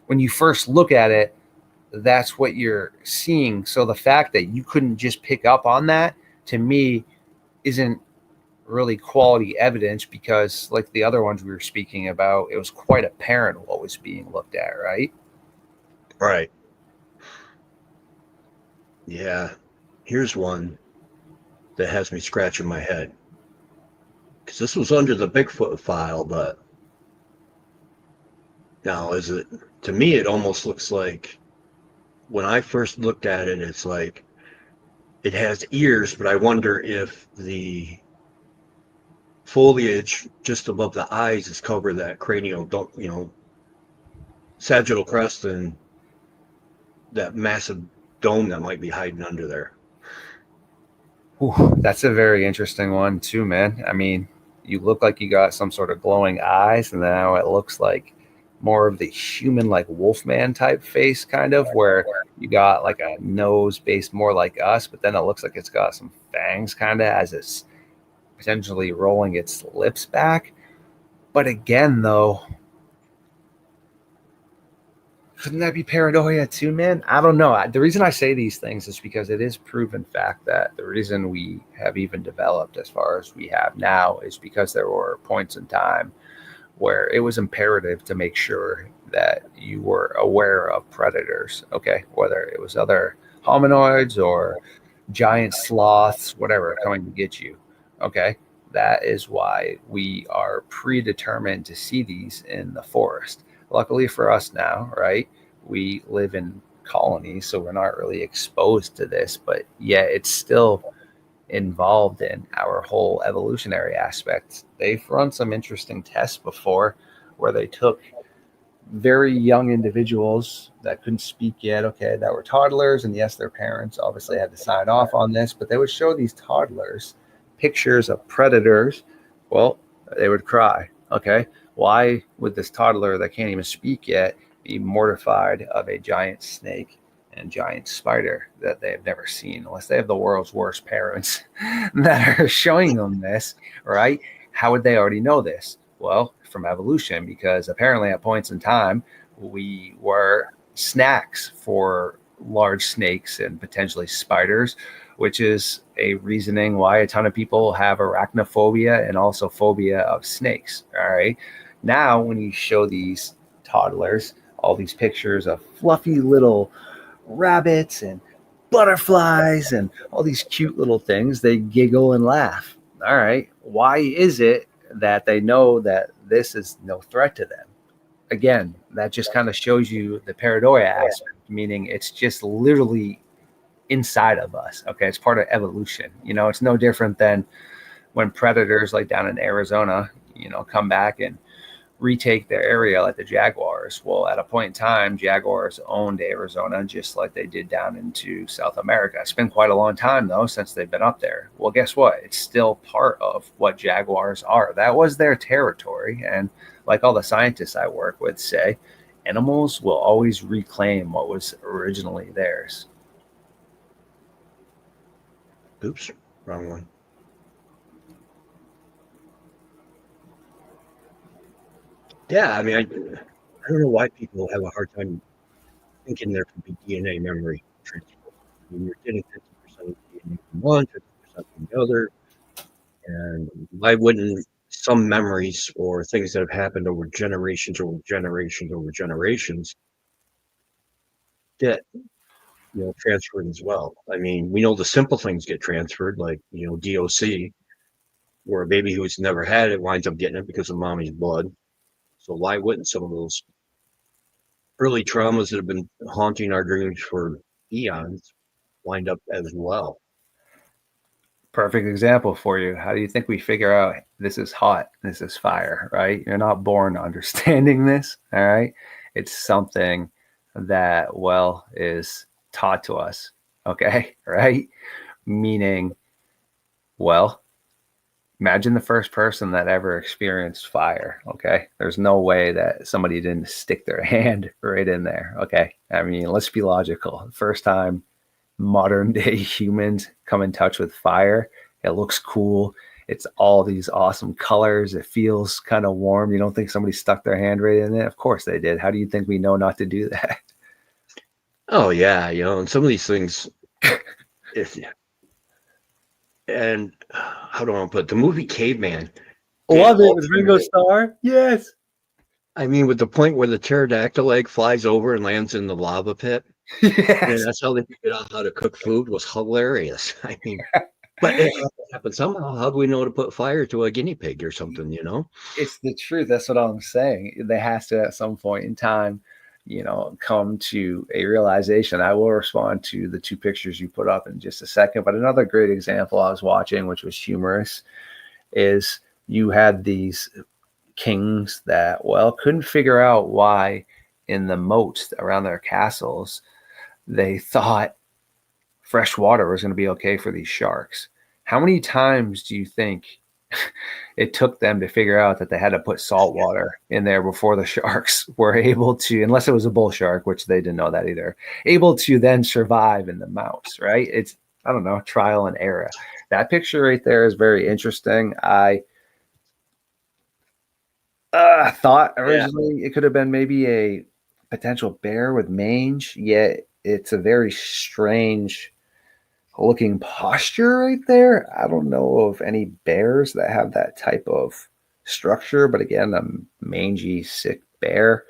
when you first look at it, that's what you're seeing. So the fact that you couldn't just pick up on that, to me, isn't really quality evidence because, like the other ones we were speaking about, it was quite apparent what was being looked at, right? right, yeah. Here's one that has me scratching my head because this was under the Bigfoot file, but now is it? To me, it almost looks like when I first looked at it, it's like it has ears, but I wonder if the foliage just above the eyes is covered that cranial, sagittal crest and that massive dome that might be hiding under there. Ooh, that's a very interesting one too, man. I mean, you look like you got some sort of glowing eyes, and now it looks like more of the human, like Wolfman type face, kind of, where you got like a nose based more like us, but then it looks like it's got some fangs, kind of, as it's potentially rolling its lips back. But again, though, couldn't that be paranoia too, man? I don't know. The reason I say these things is because it is proven fact that the reason we have even developed as far as we have now is because there were points in time where it was imperative to make sure that you were aware of predators, okay? Whether it was other hominoids or giant sloths, whatever, coming to get you, okay? That is why we are predetermined to see these in the forest. Luckily for us now, right? We live in colonies, so we're not really exposed to this, but yet it's still involved in our whole evolutionary aspect. They've run some interesting tests before where they took very young individuals that couldn't speak yet, okay, that were toddlers, and yes, their parents obviously had to sign off on this, but they would show these toddlers pictures of predators. Well, they would cry, okay? Why would this toddler that can't even speak yet be mortified of a giant snake and giant spider that they have never seen, unless they have the world's worst parents that are showing them this, right? How would they already know this? Well, from evolution, because apparently at points in time, we were snacks for large snakes and potentially spiders, which is a reasoning why a ton of people have arachnophobia and also phobia of snakes. All right. Now, when you show these toddlers all these pictures of fluffy little rabbits and butterflies and all these cute little things, they giggle and laugh. All right. Why is it that they know that this is no threat to them? Again, that just kind of shows you the paranoia aspect, meaning it's just literally inside of us. Okay. It's part of evolution. It's no different than when predators like down in Arizona, come back and retake their area like the jaguars. Well, at a point in time, jaguars owned Arizona just like they did down into South America. It's been quite a long time, though, since they've been up there. Well, guess what? It's still part of what jaguars are. That was their territory. And like all the scientists I work with say, animals will always reclaim what was originally theirs. Oops, wrong one. Yeah, I mean, I don't know why people have a hard time thinking there could be DNA memory transfer. I mean, you're getting 50% of DNA from one, 50% from the other. And why wouldn't some memories or things that have happened over generations get transferred as well? I mean, we know the simple things get transferred, like DOC, where a baby who's never had it winds up getting it because of mommy's blood. So why wouldn't some of those early traumas that have been haunting our dreams for eons wind up as well? Perfect example for you. How do you think we figure out this is hot, this is fire, right? You're not born understanding this, all right? It's something that, is taught to us, okay, right? Meaning, imagine the first person that ever experienced fire, okay? There's no way that somebody didn't stick their hand right in there, okay? I mean, let's be logical. First time modern day humans come in touch with fire, it looks cool. It's all these awesome colors. It feels kind of warm. You don't think somebody stuck their hand right in it? Of course they did. How do you think we know not to do that? Oh, yeah, and some of these things, and how do I want to put it? The movie Caveman. Love it with Ringo Starr. Yes. I mean, with the point where the pterodactyl egg flies over and lands in the lava pit. Yes. And that's how they figured out how to cook food was hilarious. I mean, but it happened somehow. How do we know to put fire to a guinea pig or something, It's the truth. That's what I'm saying. They has to, at some point in time, come to a realization. I will respond to the two pictures you put up in just a second. But another great example I was watching, which was humorous, is you had these kings that, well, couldn't figure out why in the moats around their castles they thought fresh water was going to be okay for these sharks. How many times do you think it took them to figure out that they had to put salt water in there before the sharks were able to, unless it was a bull shark, which they didn't know that either, able to then survive in the mounts, right? It's, I don't know, trial and error. That picture right there is very interesting. I thought originally it could have been maybe a potential bear with mange, yet it's a very strange looking posture right there. I don't know of any bears that have that type of structure, but again, a mangy, sick bear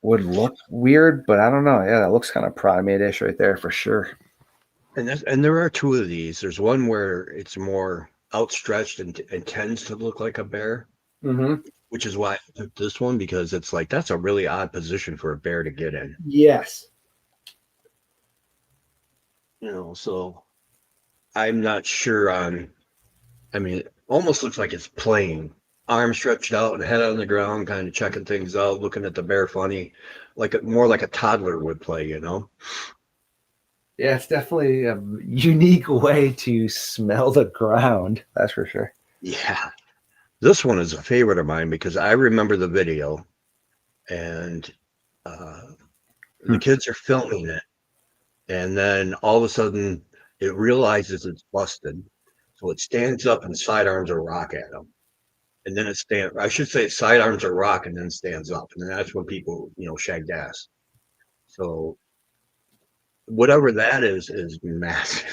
would look weird, but I don't know. Yeah, that looks kind of primate-ish right there for sure. And there are two of these. There's one where it's more outstretched and tends to look like a bear, which is why I took this one, because it's like that's a really odd position for a bear to get in. Yes. So I'm not sure on. I mean, it almost looks like it's playing, arms stretched out and head on the ground, kind of checking things out, looking at the bear funny, more like a toddler would play. Yeah, it's definitely a unique way to smell the ground. That's for sure. Yeah. This one is a favorite of mine because I remember the video, and the kids are filming it, and then all of a sudden it realizes it's busted, so it stands up and sidearms a rock at them, and then I should say sidearms a rock and then stands up, and then that's when people shagged ass. So whatever that is massive.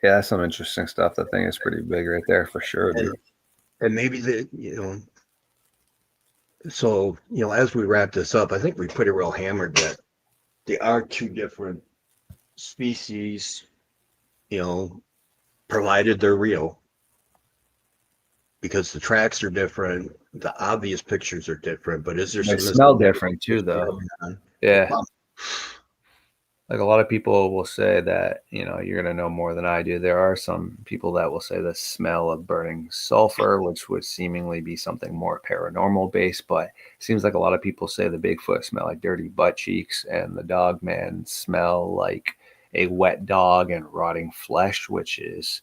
Yeah, that's some interesting stuff. That thing is pretty big right there for sure. And maybe so as we wrap this up, I think we pretty well hammered that they are two different species, provided they're real, because the tracks are different, the obvious pictures are different, but is there They some smell different too, though. Yeah. Like a lot of people will say that, you're going to know more than I do. There are some people that will say the smell of burning sulfur, which would seemingly be something more paranormal based, but it seems like a lot of people say the Bigfoot smell like dirty butt cheeks and the Dogman smell like a wet dog and rotting flesh, which is,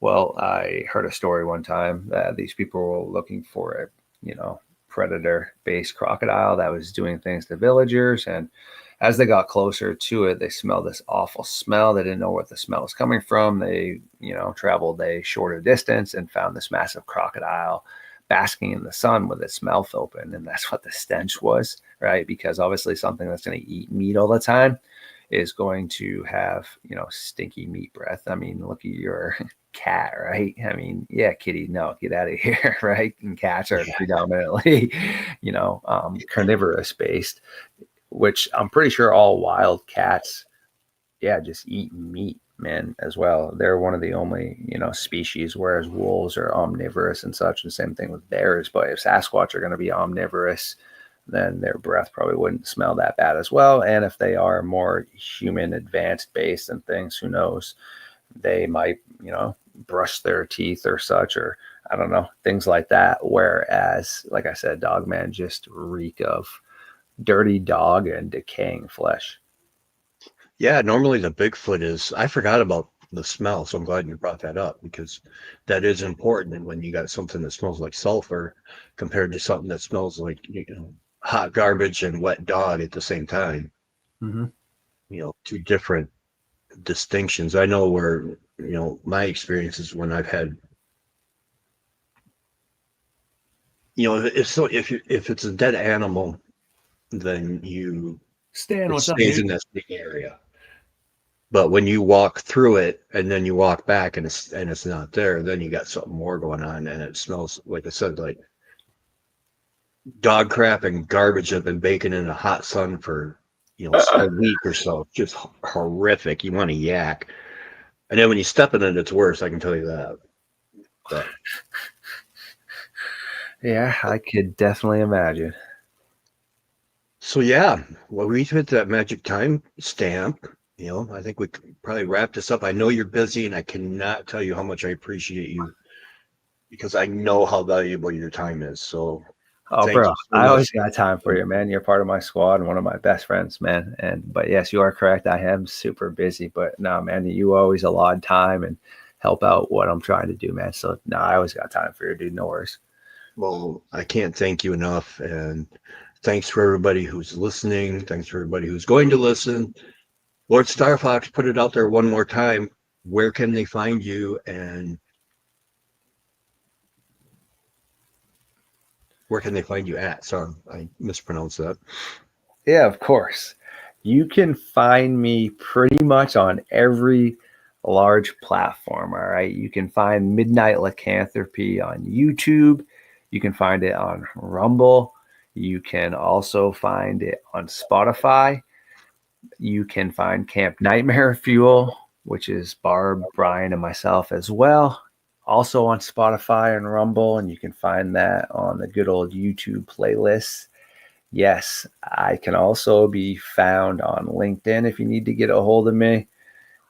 well, I heard a story one time that these people were looking for a, predator-based crocodile that was doing things to villagers, and as they got closer to it, they smelled this awful smell. They didn't know where the smell was coming from. They, traveled a shorter distance and found this massive crocodile basking in the sun with its mouth open. And that's what the stench was, right? Because obviously something that's going to eat meat all the time is going to have, stinky meat breath. I mean, look at your cat, right? I mean, yeah, kitty, no, get out of here, right? And cats are predominantly, carnivorous based, which I'm pretty sure all wild cats, just eat meat, man, as well. They're one of the only, species, whereas wolves are omnivorous and such. And same thing with bears. But if Sasquatch are going to be omnivorous, then their breath probably wouldn't smell that bad as well. And if they are more human advanced based and things, who knows, they might, brush their teeth or such, or I don't know, things like that. Whereas, like I said, Dogman just reek of dirty dog and decaying flesh. Yeah, normally the Bigfoot is, I forgot about the smell, so I'm glad you brought that up, because that is important. And when you got something that smells like sulfur compared to something that smells like hot garbage and wet dog at the same time, two different distinctions. I know where my experiences when I've had if it's a dead animal, then you Stan, what's up, stays in that same area. But when you walk through it and then you walk back and it's not there, then you got something more going on, and it smells, like I said, like dog crap and garbage that have been baking in the hot sun for a week or so. Just horrific. You want to yak. And then when you step in it, it's worse. I can tell you that. But yeah, I could definitely imagine. So yeah, well, we hit that magic time stamp. I think we could probably wrap this up. I know you're busy, and I cannot tell you how much I appreciate you because I know how valuable your time is. So Oh, thank bro, you so I always much. got time for you, man. You're part of my squad and one of my best friends, man. But yes, you are correct. I am super busy, but no, man, you always allot time and help out what I'm trying to do, man. So no, I always got time for you, dude. No worries. Well, I can't thank you enough. And thanks for everybody who's listening. Thanks for everybody who's going to listen. Lord Star Fox, put it out there one more time. Where can they find you, and where can they find you at? Sorry, I mispronounced that. Yeah, of course. You can find me pretty much on every large platform. All right. You can find Midnight Lycanthropy on YouTube. You can find it on Rumble. You can also find it on Spotify. You can find Camp Nightmare Fuel, which is Barb, Brian, and myself as well. Also on Spotify and Rumble. And you can find that on the good old YouTube playlist. Yes, I can also be found on LinkedIn if you need to get a hold of me.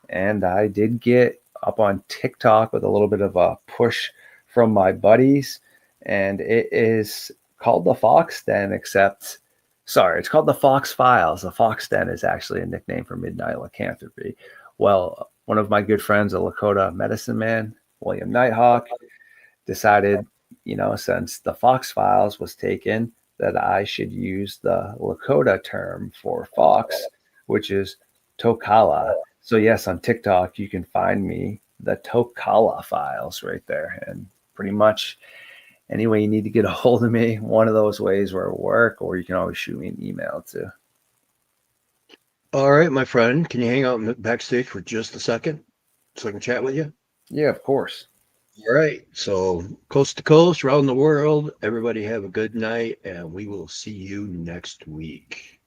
And I did get up on TikTok with a little bit of a push from my buddies. And it is called the Fox Den, it's called the Fox Files. The Fox Den is actually a nickname for Midnight Lycanthropy. Well, one of my good friends, a Lakota medicine man, William Nighthawk, decided, since the Fox Files was taken, that I should use the Lakota term for fox, which is Tokala. So yes, on TikTok, you can find me, the Tokala Files, right there. And pretty much any way you need to get a hold of me, one of those ways will work, or you can always shoot me an email too. All right, my friend, can you hang out backstage for just a second so I can chat with you? Yeah, of course. All right. So, coast to coast, around the world, everybody have a good night, and we will see you next week.